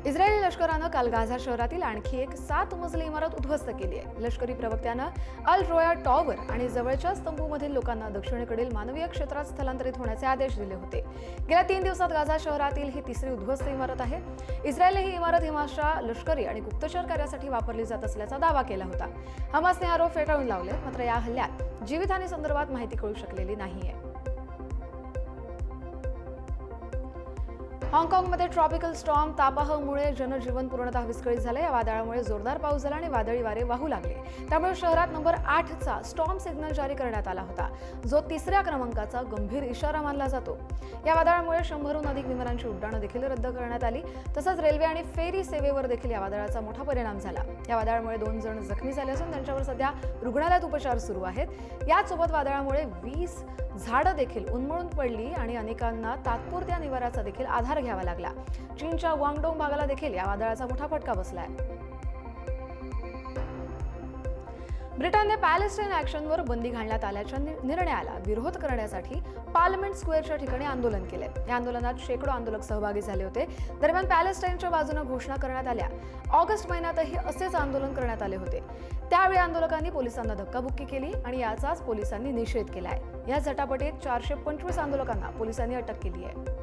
Israeli लष्करानं काल Gaza शहरातील आणखी एक 7 मजली इमारत उद्ध्वस्त केली आहे. लष्करी प्रवक्त्यानं अल रोया टॉवर आणि जवळच्या तंबूमधील लोकांना दक्षिणेकडील मानवीय क्षेत्रात स्थलांतरित होण्याचे आदेश दिले होते. गेल्या 3 दिवसात गाझा शहरातील ही तिसरी उद्ध्वस्त इमारत आहे. इस्रायलने ही इमारत हमासच्या लष्करी आणि गुप्तचर कार्यासाठी वापरली जात असल्याचा दावा केला होता. हमासने आरोप फेटाळून लावले, मात्र या हल्ल्यात जीवितहानीसंदर्भात माहिती कळू शकलेली नाहीये. हाँगकाँगमध्ये ट्रॉपिकल स्टॉर्म तापाहमुळे जनजीवन पूर्णतः विस्कळीत झाले. या वादळामुळे जोरदार पाऊस झाला आणि वादळी वारे वाहू लागले. त्यामुळे शहरात नंबर 8चा स्टॉर्म सिग्नल जारी करण्यात आला होता, जो 3ऱ्या क्रमांकाचा गंभीर इशारा मानला जातो. या वादळामुळे 100हून अधिक विमानांची उड्डाणं देखील रद्द करण्यात आली. तसंच रेल्वे आणि फेरी सेवेवर देखील या वादळाचा मोठा परिणाम झाला. या वादळामुळे 2 जण जखमी झाले असून त्यांच्यावर सध्या रुग्णालयात उपचार सुरू आहेत. यासोबत वादळामुळे 20 झाडं देखील उन्मळून पडली आणि अनेकांना तात्पुरत्या निवाऱ्याचा देखील आधार घ्यावा लागला. चीनच्या ग्वांगडोंग भागाला देखील या वादळाचा मोठा फटका बसलाय. ब्रिटनने पॅलेस्टाईन ॲक्शनवर बंदी घालण्यात आल्याच्या निर्णयाला विरोध करण्यासाठी पार्लमेंट स्क्वेअरच्या ठिकाणी आंदोलन केले. या आंदोलनात शेकडो आंदोलक सहभागी झाले होते. दरम्यान पॅलेस्टाईनच्या बाजूने घोषणा करण्यात आल्या. ऑगस्ट महिन्यातही असेच आंदोलन करण्यात आले होते. त्यावेळी आंदोलकांनी पोलिसांना धक्काबुक्की केली आणि याचाच पोलिसांनी निषेध केलाय. या झटापटीत 425 आंदोलकांना पोलिसांनी अटक केली आहे.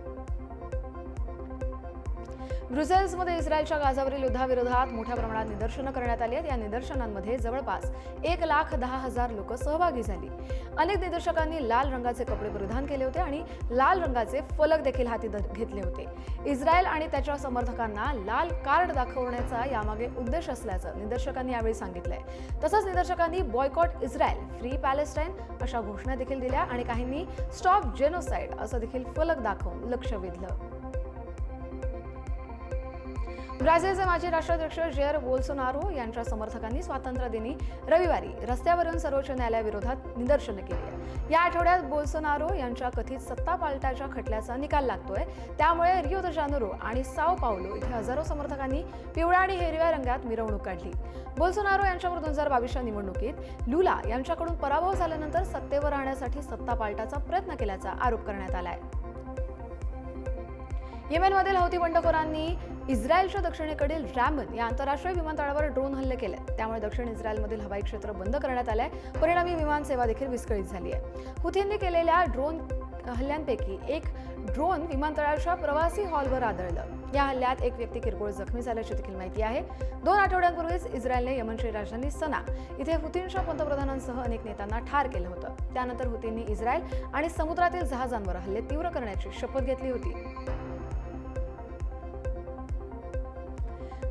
ब्रुसेल्समध्ये इस्रायलच्या गाझावरील युद्धाविरोधात मोठ्या प्रमाणात निदर्शनं करण्यात आली आहेत. या निदर्शनांमध्ये जवळपास 1,10,000 लोक सहभागी झाली. अनेक निदर्शकांनी लाल रंगाचे कपडे परिधान केले होते आणि लाल रंगाचे फलक देखील हाती घेतले होते. इस्रायल आणि त्याच्या समर्थकांना लाल कार्ड दाखवण्याचा यामागे उद्देश असल्याचं निदर्शकांनी यावेळी सांगितलंय. तसंच निदर्शकांनी बॉयकॉट इस्रायल, फ्री पॅलेस्टाईन अशा घोषणा देखील दिल्या आणि काहींनी स्टॉप जेनोसाइड असं देखील फलक दाखवून लक्ष वेधलं. ब्राझीलचे माजी राष्ट्राध्यक्ष जेर बोल्सोनारो यांच्या समर्थकांनी स्वातंत्र्यदिनी रविवारी रस्त्यावरून सर्वोच्च न्यायालयाविरोधात निदर्शनं केली. या आठवड्यात बोल्सोनारो यांच्या कथित सत्ता पालटाच्या खटल्याचा निकाल लागतोय. त्यामुळे रिओ द जानेरो आणि साओ पावलो इथे हजारो समर्थकांनी पिवळ्या आणि हिरव्या रंगात मिरवणूक काढली. बोल्सोनारो यांच्यावर 2022च्या निवडणुकीत लुला यांच्याकडून पराभव झाल्यानंतर सत्तेवर राहण्यासाठी सत्ता पालटाचा प्रयत्न केल्याचा आरोप करण्यात आलाय. येमेनमधील हौती बंडखोरांनी इस्रायलच्या दक्षिणेकडील रॅमन या आंतरराष्ट्रीय विमानतळावर ड्रोन हल्ले केले. त्यामुळे दक्षिण इस्रायलमधील हवाई क्षेत्र बंद करण्यात आलंय. परिणामी विमान सेवा देखील विस्कळीत झाली आहे. हुथींनी केलेल्या ड्रोन हल्ल्यांपैकी एक ड्रोन विमानतळाच्या प्रवासी हॉलवर आदळलं. या हल्ल्यात एक व्यक्ती किरकोळ जखमी झाल्याची देखील माहिती आहे. 2 आठवड्यांपूर्वीच इस्रायलने यमनची राजधानी सना इथे हुथींच्या पंतप्रधानांसह अनेक नेत्यांना ठार केलं होतं. त्यानंतर हुथींनी इस्रायल आणि समुद्रातील जहाजांवर हल्ले तीव्र करण्याची शपथ घेतली होती.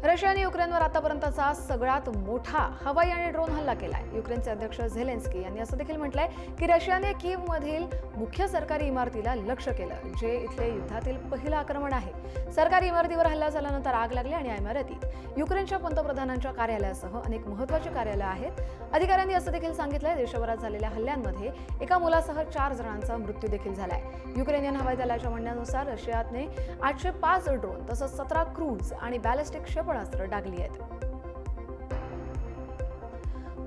रशियाने युक्रेनवर आतापर्यंतचा सगळ्यात मोठा हवाई आणि ड्रोन हल्ला केलाय. युक्रेनचे अध्यक्ष झेलेन्स्की यांनी असं देखील म्हटलंय की रशियाने कीव्हमधील मुख्य सरकारी इमारतीला लक्ष्य केलं, जे इथले युद्धातील पहिलं आक्रमण आहे. सरकारी इमारतीवर हल्ला झाल्यानंतर आग लागली आणि या इमारतीत युक्रेनच्या पंतप्रधानांच्या कार्यालयासह अनेक महत्त्वाची कार्यालयं आहेत. अधिकाऱ्यांनी असं देखील सांगितलंय देशभरात झालेल्या हल्ल्यांमध्ये एका मुलासह 4 जणांचा मृत्यू देखील झालाय. युक्रेनियन हवाई दलाच्या म्हणण्यानुसार रशियाने 805 ड्रोन तसंच 17 क्रूज आणि बॅलिस्टिक क्षेपणास्त्र डागली आहेत.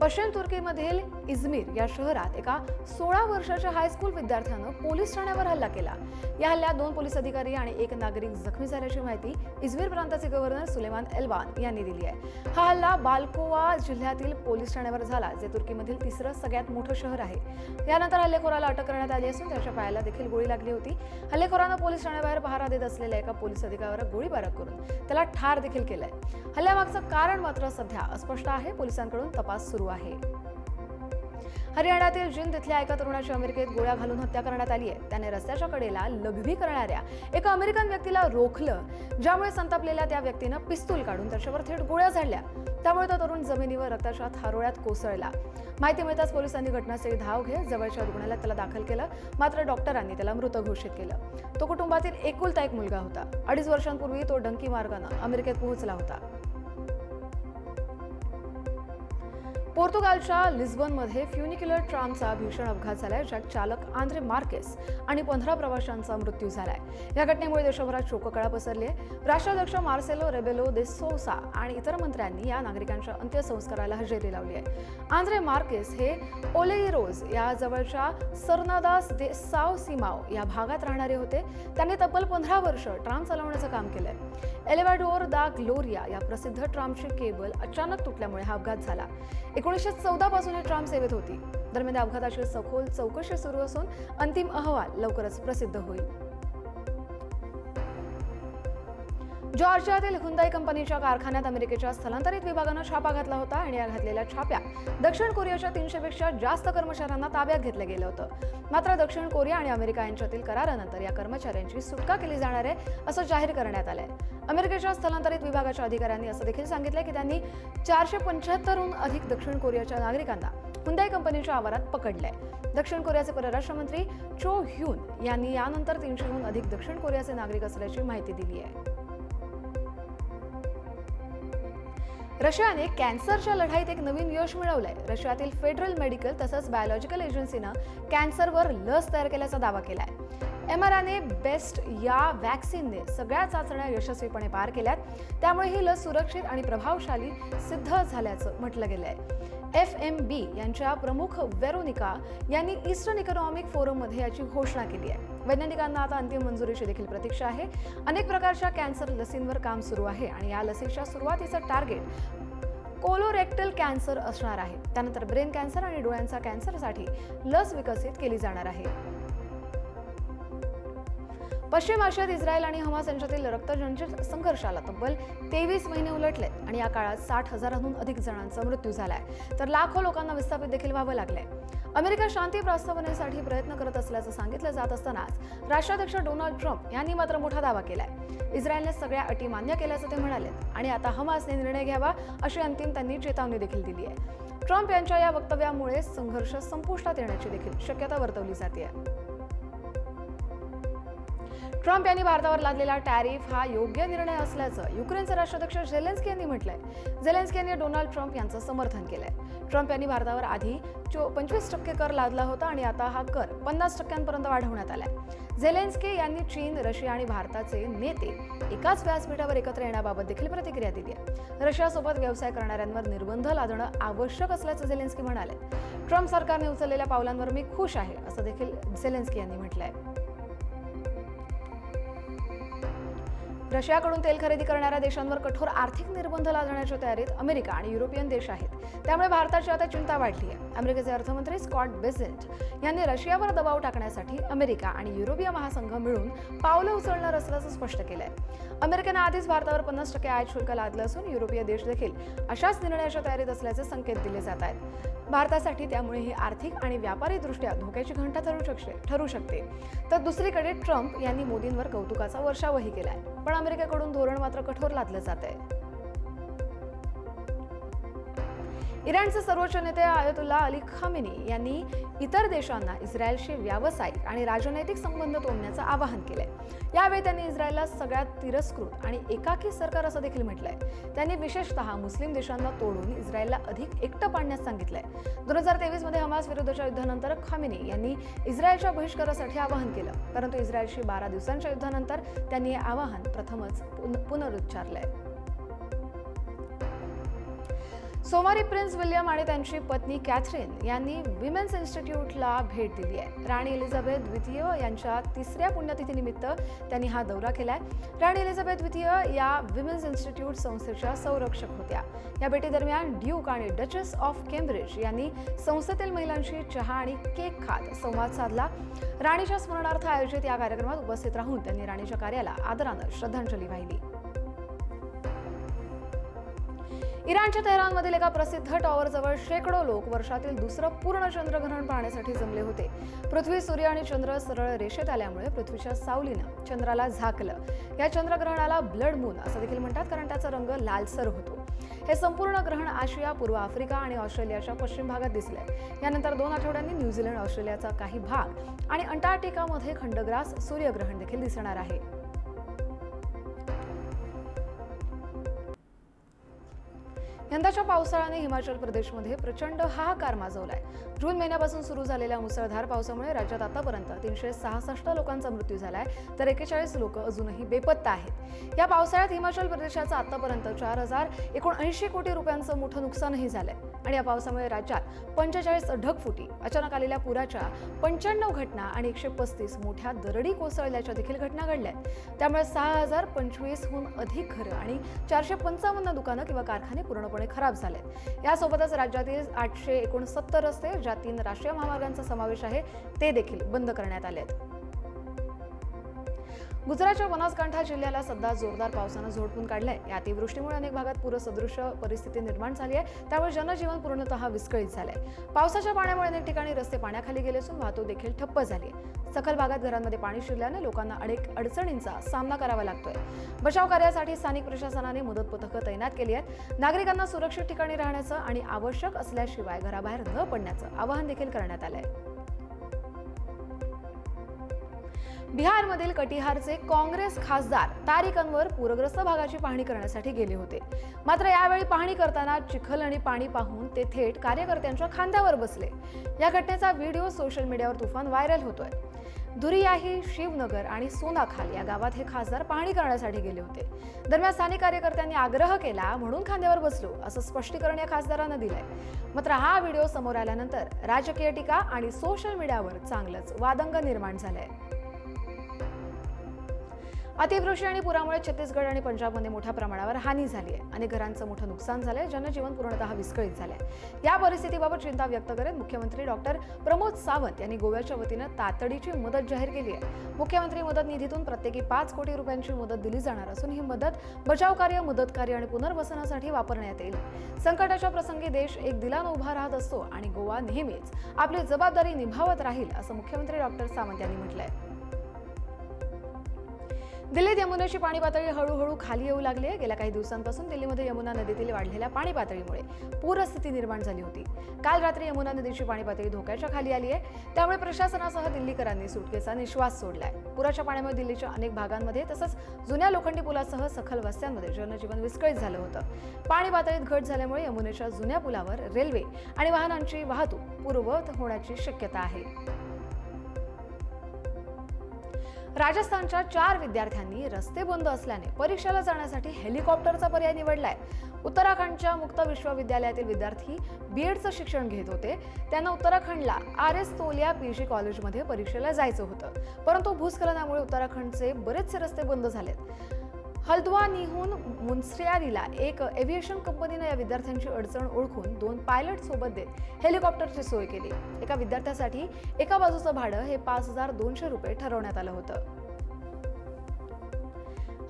पश्चिम तुर्कीमधील इझमिर या शहरात एका 16 वर्षाच्या हायस्कूल विद्यार्थ्यानं पोलीस ठाण्यावर हल्ला केला. या हल्ल्यात 2 पोलीस अधिकारी आणि 1 नागरिक जखमी झाल्याची माहिती इझमिर प्रांताचे गव्हर्नर सुलेमान एल्वान यांनी दिली आहे. हा हल्ला बाल्कोवा जिल्ह्यातील पोलीस ठाण्यावर झाला, जे तुर्कीमधील 3रं सगळ्यात मोठं शहर आहे. यानंतर हल्लेखोराला अटक करण्यात आली असून त्याच्या पायाला देखील गोळी लागली होती. हल्लेखोरानं पोलीस ठाण्याबाहेर पहारा देत असलेल्या एका पोलीस अधिकाऱ्यावर गोळीबार करून त्याला ठार देखील केलंय. हल्ल्यामागचं कारण मात्र सध्या अस्पष्ट आहे. पोलिसांकडून तपास सुरू आहे. हरियाणातील जिंद इथल्या एका तरुणाची अमेरिकेत गोळ्या घालून हत्या करण्यात आली आहे. त्याने रस्त्याच्या कडेला लघवी करणाऱ्या एका अमेरिकन व्यक्तीला रोखलं, ज्यामुळे संतापलेल्या त्या व्यक्तीनं पिस्तूल काढून त्याच्यावर थेट गोळ्या झाडल्या. त्यामुळे तो तरुण जमिनीवर रक्ताच्या थारोळ्यात कोसळला. माहिती मिळताच पोलिसांनी घटनास्थळी धाव घेत जवळच्या रुग्णालयात त्याला दाखल केलं, मात्र डॉक्टरांनी त्याला मृत घोषित केलं. तो कुटुंबातील एकुलता एक मुलगा होता. 2.5 वर्षांपूर्वी तो डंकी मार्गानं अमेरिकेत पोहोचला होता. पोर्तुगालच्या लिस्बनमध्ये फ्युनिक्युलर ट्रामचा भीषण अपघात झालाय, ज्यात चालक आंद्रे मार्केस आणि 15 प्रवाशांचा मृत्यू झालाय. या घटनेमुळे देशभरात शोककळा पसरली आहे. राष्ट्राध्यक्ष मार्सेलो रेबेलो दे सोसा आणि इतर मंत्र्यांनी या नागरिकांच्या अंत्यसंस्काराला हजेरी लावली आहे. आंद्रे मार्केस हे ओलेइरोज या जवळच्या सर्नादास दे साव सिमाओ या भागात राहणारे होते. त्यांनी तब्बल 15 वर्ष ट्राम चालवण्याचं काम केलंय. एलेवाडोर दा ग्लोरिया या प्रसिद्ध ट्रामची केबल अचानक तुटल्यामुळे हा अपघात झाला. 1914 पासून ही ट्राम सेवेत होती. दरम्यान अपघाताची सखोल चौकशी सुरू असून अंतिम अहवाल लवकरच प्रसिद्ध होईल. जॉर्जियातील हुंदाई कंपनीच्या कारखान्यात अमेरिकेच्या स्थलांतरित विभागानं छापा घातला होता आणि या घातलेल्या छाप्यात दक्षिण कोरियाच्या 300 पेक्षा जास्त कर्मचाऱ्यांना ताब्यात घेतलं गेलं होतं. मात्र दक्षिण कोरिया आणि अमेरिका यांच्यातील करारानंतर या कर्मचाऱ्यांची सुटका केली जाणार आहे असं जाहीर करण्यात आलंय. अमेरिकेच्या स्थलांतरित विभागाच्या अधिकाऱ्यांनी असं देखील सांगितलंय की त्यांनी 475हून अधिक दक्षिण कोरियाच्या नागरिकांना हुंदाई कंपनीच्या आवारात पकडलंय. दक्षिण कोरियाचे परराष्ट्र मंत्री चो ह्यून यांनी यानंतर 300हून अधिक दक्षिण कोरियाचे नागरिक असल्याची माहिती दिली आहे. रशियाने कॅन्सरच्या लढाईत एक नवीन यश मिळवलंय. रशियातील फेडरल मेडिकल तसंच बायोलॉजिकल एजन्सीनं कॅन्सरवर लस तयार केल्याचा दावा केलाय. mRNA बेस्ट या व्हॅक्सिनने सगळ्या चाचण्या यशस्वीपणे पार केल्यात. त्यामुळे ही लस सुरक्षित आणि प्रभावशाली सिद्ध झाल्याचं म्हटलं गेलंय. FMB यांच्या प्रमुख वेरोनिका यांनी ईस्टर्न इकॉनॉमिक फोरममध्ये याची घोषणा केली आहे. वैज्ञानिकांना आता अंतिम मंजुरीची देखील प्रतीक्षा आहे. अनेक प्रकारच्या कॅन्सर लसींवर काम सुरू आहे आणि या लसीच्या सुरुवातीचं टार्गेट कोलोरेक्टल कॅन्सर असणार आहे. त्यानंतर ब्रेन कॅन्सर आणि डोळ्यांचा कॅन्सरसाठी लस विकसित केली जाणार आहे. पश्चिम आशियात इस्रायल आणि हमास यांच्यातील रक्तजंजित संघर्षाला तब्बल 23 महिने उलटलेत आणि या काळात 60,000हून अधिक जणांचा मृत्यू झालाय, तर लाखो लोकांना विस्थापित देखील व्हावं लागलंय. अमेरिका शांती प्रस्तावनेसाठी प्रयत्न करत असल्याचं सांगितलं जात असतानाच राष्ट्राध्यक्ष डोनाल्ड ट्रम्प यांनी मात्र मोठा दावा केलाय. इस्रायलने सगळ्या अटी मान्य केल्याचं ते म्हणालेत आणि आता हमासने निर्णय घ्यावा अशी अंतिम त्यांनी चेतावणी देखील दिली आहे. ट्रम्प यांच्या या वक्तव्यामुळे संघर्ष संपुष्टात येण्याची देखील शक्यता वर्तवली जाते. ट्रम्प यांनी भारतावर लादलेला टॅरिफ हा योग्य निर्णय असल्याचं युक्रेनचे राष्ट्राध्यक्ष झेलेन्स्की यांनी म्हटलंय. झेलेन्स्की यांनी डोनाल्ड ट्रम्प यांचं समर्थन केलंय. ट्रम्प यांनी भारतावर आधी 25% कर लादला होता आणि आता हा कर 50% वाढवण्यात आलाय. झेलेन्स्की यांनी चीन, रशिया आणि भारताचे नेते एकाच व्यासपीठावर एकत्र येण्याबाबत देखील प्रतिक्रिया दिली आहे. रशियासोबत व्यवसाय करणाऱ्यांवर निर्बंध लादणं आवश्यक असल्याचं झेलेन्स्की म्हणाले. ट्रम्प सरकारने उचललेल्या पावलांवर मी खुश आहे असं देखील झेलेन्स्की यांनी म्हटलंय. रशियाकडून तेल खरेदी करणाऱ्या देशांवर कठोर आर्थिक निर्बंध लादण्याच्या तयारीत अमेरिका आणि युरोपियन देश आहेत. त्यामुळे भारताची आता चिंता वाढली आहे. अमेरिकेचे अर्थमंत्री स्कॉट बेसेंट यांनी रशियावर दबाव टाकण्यासाठी अमेरिका आणि युरोपीय महासंघ मिळून पावलं उचलणार असल्याचं स्पष्ट केलंय. अमेरिकेनं आधीच भारतावर 50% आयात शुल्क लादलं असून युरोपीय देश देखील अशाच निर्णयाच्या तयारीत असल्याचे संकेत दिले जात आहेत. भारतासाठी त्यामुळे ही आर्थिक आणि व्यापारी दृष्ट्या धोक्याची घंटा ठरू शकते. तर दुसरीकडे ट्रम्प यांनी मोदींवर कौतुकाचा वर्षावही केलाय, पण अमेरिकेकडून धोरण मात्र कठोर लादलं जात आहे. इराणचे सर्वोच्च नेते आयतुल्ला अली खामेनी यांनी इतर देशांना इस्रायलशी व्यावसायिक आणि राजनैतिक संबंध तोडण्याचं आवाहन केलंय. यावेळी त्यांनी इस्रायलला सगळ्यात तिरस्कृत आणि एकाकी सरकार असं देखील म्हटलंय. त्यांनी विशेषतः मुस्लिम देशांना तोडून इस्रायलला अधिक एकटं पाडण्यास सांगितलंय. 2023 मध्ये हमास विरुद्धच्या युद्धानंतर खामेनी यांनी इस्रायलच्या बहिष्कारासाठी आवाहन केलं, परंतु इस्रायलशी 12 दिवसांच्या युद्धानंतर त्यांनी हे आवाहन प्रथमच पुनरुच्चारलंय. सोमवारी प्रिन्स विल्यम आणि त्यांची पत्नी कॅथरीन यांनी विमेन्स इन्स्टिट्यूटला भेट दिली आहे. राणी एलिझाबेथ द्वितीय यांच्या 3ऱ्या पुण्यतिथीनिमित्त त्यांनी हा दौरा केलाय. राणी एलिझाबेथ द्वितीय या विमेन्स इन्स्टिट्यूट संस्थेच्या संरक्षक होत्या. या भेटीदरम्यान ड्यूक आणि डचेस ऑफ केम्ब्रिज यांनी संस्थेतील महिलांशी चहा आणि केक खात संवाद साधला. राणीच्या स्मरणार्थ आयोजित या कार्यक्रमात उपस्थित राहून त्यांनी राणीच्या कार्याला आदरानं श्रद्धांजली वाहिली. इराणच्या तेहरानमधील एका प्रसिद्ध टॉवरजवळ शेकडो लोक वर्षातील दुसरं पूर्ण चंद्रग्रहण पाहण्यासाठी जमले होते. पृथ्वी, सूर्य आणि चंद्र सरळ रेषेत आल्यामुळे पृथ्वीच्या सावलीनं चंद्राला झाकलं. या चंद्रग्रहणाला ब्लड मून असं देखील म्हणतात, कारण त्याचा रंग लालसर होतो. हे संपूर्ण ग्रहण आशिया, पूर्व आफ्रिका आणि ऑस्ट्रेलियाच्या पश्चिम भागात दिसले. यानंतर 2 आठवड्यांनी न्यूझीलंड, ऑस्ट्रेलियाचा काही भाग आणि अंटार्क्टिकामध्ये खंडग्रास सूर्यग्रहण देखील दिसणार आहे. यंदाच्या पावसाळ्याने हिमाचल प्रदेशमध्ये प्रचंड हाहाकार माजवलाय. जून महिन्यापासून सुरू झालेल्या मुसळधार पावसामुळे राज्यात आतापर्यंत 366 लोकांचा मृत्यू झालाय, तर 41 लोक अजूनही बेपत्ता आहेत. या पावसाळ्यात हिमाचल प्रदेशाचं आतापर्यंत 4079 कोटी रुपयांचं मोठं नुकसानही झालंय आणि या पावसामुळे राज्यात 45 ढगफुटी, अचानक आलेल्या पुराच्या 95 घटना आणि 135 मोठ्या दरडी कोसळल्याच्या देखील घटना घडल्यात. त्यामुळे 6025हून अधिक घरं आणि 455 दुकानं किंवा कारखाने पूर्णपणे खराब झालेत. यासोबतच राज्यातील 869 रस्ते, ज्यात 3 राष्ट्रीय महामार्गांचा समावेश आहे, ते देखील बंद करण्यात आले आहेत. गुजरातच्या बनासकांठा जिल्ह्याला सध्या जोरदार पावसानं झोडपून काढलंय. या अतिवृष्टीमुळे अनेक भागात पूरसदृश परिस्थिती निर्माण झाली आहे. त्यामुळे जनजीवन पूर्णतः विस्कळीत झालंय. पावसाच्या पाण्यामुळे अनेक ठिकाणी रस्ते पाण्याखाली गेले असून वाहतूक देखील ठप्प झाली आहे. सखल भागात घरांमध्ये पाणी शिरल्याने लोकांना अनेक अडचणींचा सामना करावा लागतोय. बचाव कार्यासाठी स्थानिक प्रशासनाने मदत पथकं तैनात केली आहेत. नागरिकांना सुरक्षित ठिकाणी राहण्याचं आणि आवश्यक असल्याशिवाय घराबाहेर न पडण्याचं आवाहन देखील करण्यात आलंय. बिहारमधील कटिहारचे काँग्रेस खासदार तारिक अनवर पूरग्रस्त भागाची पाहणी करण्यासाठी गेले होते. मात्र यावेळी पाहणी करताना चिखल आणि पाणी पाहून ते थेट कार्यकर्त्यांच्या खांद्यावर बसले. या घटनेचा व्हिडिओ सोशल मीडियावर तुफान व्हायरल होतोय. धुरियाही, शिवनगर आणि सोनाखाल या गावात हे खासदार पाहणी करण्यासाठी गेले होते. दरम्यान स्थानिक कार्यकर्त्यांनी आग्रह केला म्हणून खांद्यावर बसलो असं स्पष्टीकरण या खासदारानं दिलंय. मात्र हा व्हिडिओ समोर आल्यानंतर राजकीय टीका आणि सोशल मीडियावर चांगलंच वादंग निर्माण झालंय. अतिवृष्टी आणि पुरामुळे छत्तीसगड आणि पंजाबमध्ये मोठ्या प्रमाणावर हानी झाली आहे. अनेक घरांचं मोठं नुकसान झालंय. जनजीवन पूर्णतः विस्कळीत झालंय. या परिस्थितीबाबत चिंता व्यक्त करत मुख्यमंत्री डॉक्टर प्रमोद सावंत यांनी गोव्याच्या वतीनं तातडीची मदत जाहीर केली आहे. मुख्यमंत्री मदत निधीतून प्रत्येकी 5 कोटी रुपयांची मदत दिली जाणार असून ही मदत बचाव कार्य, मदत कार्य आणि पुनर्वसनासाठी वापरण्यात येईल. संकटाच्या प्रसंगी देश एक दिलानं उभा राहत असतो आणि गोवा नेहमीच आपली जबाबदारी निभावत राहील असं मुख्यमंत्री डॉक्टर सावंत यांनी म्हटलंय. दिल्लीत यमुनेची पाणी पातळी हळूहळू खाली येऊ लागली आहे. गेल्या काही दिवसांपासून दिल्लीमध्ये यमुना नदीतील वाढलेल्या पाणी पातळीमुळे पूरस्थिती निर्माण झाली होती. काल रात्री यमुना नदीची पाणी पातळी धोक्याच्या खाली आली आहे. त्यामुळे प्रशासनासह दिल्लीकरांनी सुटकेचा निश्वास सोडलाय. पुराच्या पाण्यामुळे दिल्लीच्या अनेक भागांमध्ये तसंच जुन्या लोखंडी पुलासह सखल वस्त्यांमध्ये जनजीवन विस्कळीत झालं होतं. पाणी पातळीत घट झाल्यामुळे यमुनेच्या जुन्या पुलावर रेल्वे आणि वाहनांची वाहतूक पूर्ववत होण्याची शक्यता आहे. राजस्थानच्या 4 विद्यार्थ्यांनी रस्ते बंद असल्याने परीक्षेला जाण्यासाठी हेलिकॉप्टरचा पर्याय निवडलाय. उत्तराखंडच्या मुक्त विश्वविद्यालयातील विद्यार्थी बीएडचं शिक्षण घेत होते. त्यांना उत्तराखंडला RS तोलिया PG कॉलेजमध्ये परीक्षेला जायचं होतं. परंतु भूस्खलनामुळे उत्तराखंडचे बरेचसे रस्ते बंद झालेत. हल्द्वानीहून मुन्स्यारीला एक एव्हिएशन कंपनीने या विद्यार्थ्यांची अडचण ओळखून 2 पायलट सोबत देत हेलिकॉप्टरची सोय केली. एका विद्यार्थ्यासाठी एका बाजूचं भाडं हे 5200 रुपये ठरवण्यात आलं होतं.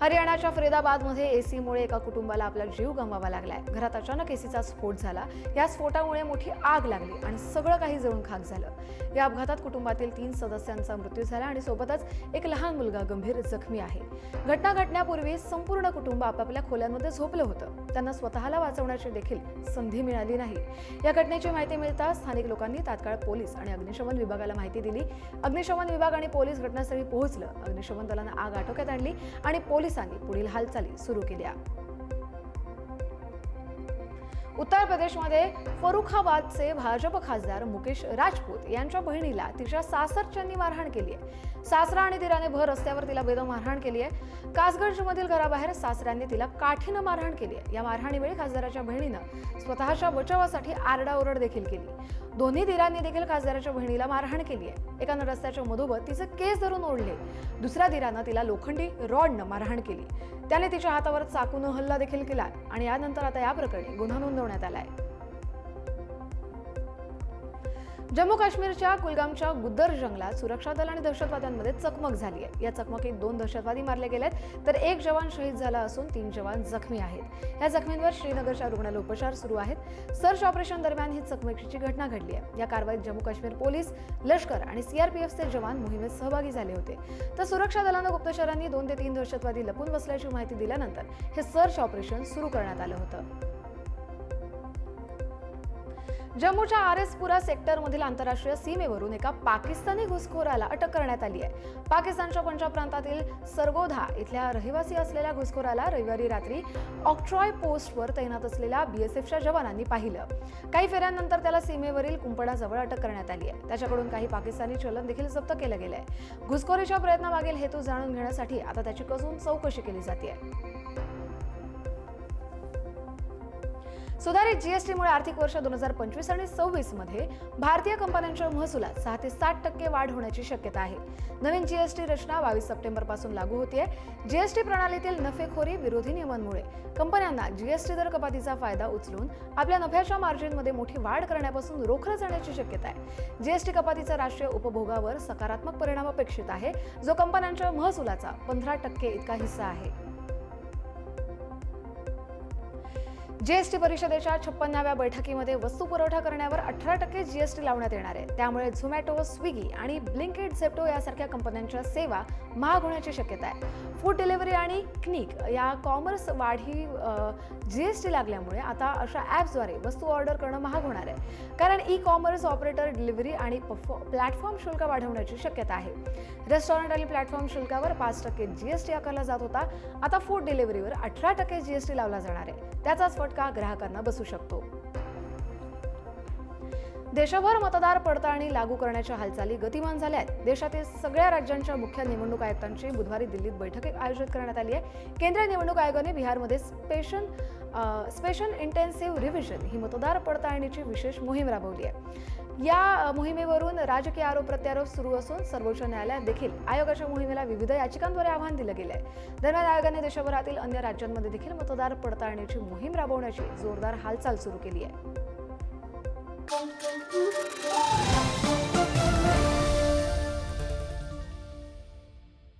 हरियाणाच्या फरीदाबादमध्ये एसीमुळे एका कुटुंबाला आपला जीव गमवावा लागलाय. घरात अचानक एसीचा स्फोट झाला. या स्फोटामुळे मोठी आग लागली आणि सगळं काही जळून खाक झालं. या अपघातात कुटुंबातील 3 सदस्यांचा मृत्यू झाला आणि सोबतच एक लहान मुलगा गंभीर जखमी आहे. घटना घडण्यापूर्वी संपूर्ण कुटुंब आपापल्या खोल्यांमध्ये झोपलं होतं. त्यांना स्वतःला वाचवण्याची देखील संधी मिळाली नाही. या घटनेची माहिती मिळताच स्थानिक लोकांनी तात्काळ पोलीस आणि अग्निशमन विभागाला माहिती दिली. अग्निशमन विभाग आणि पोलीस घटनास्थळी पोहोचलं. अग्निशमन दलानं आग आटोक्यात आणली आणि पोलिसांनी पुढील हालचाली सुरू केल्या. उत्तर प्रदेशमध्ये फरुखाबादचे भाजप खासदार मुकेश राजपूत यांच्या बहिणीला तिच्या सासरच्यांनी मारहाण केली आहे. सासरा आणि दिराने भर रस्त्यावर तिला बेदम मारहाण केली आहे. कासगंजमधील घराबाहेर सासऱ्यांनी तिला काठीनं मारहाण केली आहे. या मारहाणीवेळी खासदाराच्या बहिणीनं स्वतःच्या बचावासाठी आरडाओरड देखील केली. दोन्ही दिरांनी देखील खासदाराच्या बहिणीला मारहाण केली आहे. एकानं रस्त्याच्या मधोमध तिचे केस धरून ओढले. दुसऱ्या दिरानं तिला लोखंडी रॉडनं मारहाण केली. त्याने तिच्या हातावर चाकून हल्ला देखील केला आणि यानंतर आता या प्रकरणी गुन्हा नोंदवण्यात आलाय. जम्मू काश्मीरच्या कुलगामच्या गुद्दर जंगलात सुरक्षा दल आणि दहशतवाद्यांमध्ये चकमक झाली आहे. या चकमकीत 2 दहशतवादी मारले गेलेत, तर 1 जवान शहीद झाला असून 3 जवान जखमी आहेत. या जखमींवर श्रीनगरच्या रुग्णालयात उपचार सुरू आहेत. सर्च ऑपरेशन दरम्यान ही चकमकीची घटना घडली आहे. या कारवाईत जम्मू काश्मीर पोलीस, लष्कर आणि CRPFचे जवान मोहिमेत सहभागी झाले होते. तर सुरक्षा दलानं गुप्तचरांनी 2 ते 3 दहशतवादी लपून बसल्याची माहिती दिल्यानंतर हे सर्च ऑपरेशन सुरू करण्यात आलं होतं. जम्मूच्या आरएसपुरा सेक्टरमधील आंतरराष्ट्रीय सीमेवरून एका पाकिस्तानी घुसखोराला अटक करण्यात आली आहे. पाकिस्तानच्या पंजाब प्रांतातील सरगोधा इथल्या रहिवासी असलेल्या घुसखोराला रविवारी रात्री ऑक्ट्रॉय पोस्टवर तैनात असलेल्या बीएसएफच्या जवानांनी पाहिलं. काही फेऱ्यांनंतर त्याला सीमेवरील कुंपणाजवळ अटक करण्यात आली आहे. त्याच्याकडून काही पाकिस्तानी चलन देखील जप्त केलं गेलंय. घुसखोरीच्या प्रयत्नामागील हेतू जाणून घेण्यासाठी आता त्याची कसून चौकशी केली जाते. सुधारित जीएसटीमुळे आर्थिक वर्ष 2025 आणि 26 मध्ये भारतीय कंपन्यांच्या महसुलात 6 ते 7% वाढ होण्याची शक्यता आहे. नवीन जीएसटी रचना 22 सप्टेंबर पासून लागू होतीये. जीएसटी प्रणालीतील नफेखोरी विरोधी नियमांमुळे कंपन्यांना जीएसटी दर कपातीचा फायदा उचलून आपल्या नफ्याच्या मार्जिनमध्ये मोठी वाढ करण्यापासून रोखलं जाण्याची शक्यता आहे. जीएसटी कपातीचा राष्ट्रीय उपभोगावर सकारात्मक परिणाम अपेक्षित आहे, जो कंपन्यांच्या महसुलाचा 15% इतका हिस्सा आहे. जीएसटी परिषदेच्या 56व्या बैठकीमध्ये वस्तू पुरवठा करण्यावर 18% जीएसटी लावण्यात येणार आहे. त्यामुळे झोमॅटो, स्विगी आणि ब्लिंकिट, झेप्टो यासारख्या कंपन्यांच्या सेवा महाग होण्याची शक्यता आहे. फूड डिलिव्हरी आणि क्निक या कॉमर्स वाढीव जीएसटी लागल्यामुळे आता अशा ॲप्सद्वारे वस्तू ऑर्डर करणं महाग होणार आहे, कारण ई कॉमर्स ऑपरेटर डिलिव्हरी आणि प्लॅटफॉर्म शुल्क वाढवण्याची शक्यता आहे. रेस्टॉरंट आणि प्लॅटफॉर्म शुल्कावर 5% जीएसटी आकारला जात होता. आता फूड डिलिव्हरीवर 18% जीएसटी लावला जाणार आहे. त्याचाच फटका ग्राहकांना बसू शकतो. देशभर मतदार पडताळणी लागू करण्याच्या हालचाली गतिमान झाल्या आहेत. देशातील सगळ्या राज्यांच्या मुख्य निवडणूक आयुक्तांची बुधवारी दिल्लीत बैठक आयोजित करण्यात आली आहे. केंद्रीय निवडणूक आयोगाने बिहारमध्ये स्पेशल इंटेन्सिव्ह रिव्हिजन ही मतदार पडताळणीची विशेष मोहीम राबवली आहे. या मोहिमेवरून राजकीय आरोप प्रत्यारोप सुरू असून सर्वोच्च न्यायालयात देखील आयोगाच्या मोहिमेला विविध याचिकांद्वारे आव्हान दिलं गेलं आहे. दरम्यान आयोगाने देशभरातील अन्य राज्यांमध्ये देखील मतदार पडताळणीची मोहीम राबवण्याची जोरदार हालचाल सुरू केली आहे.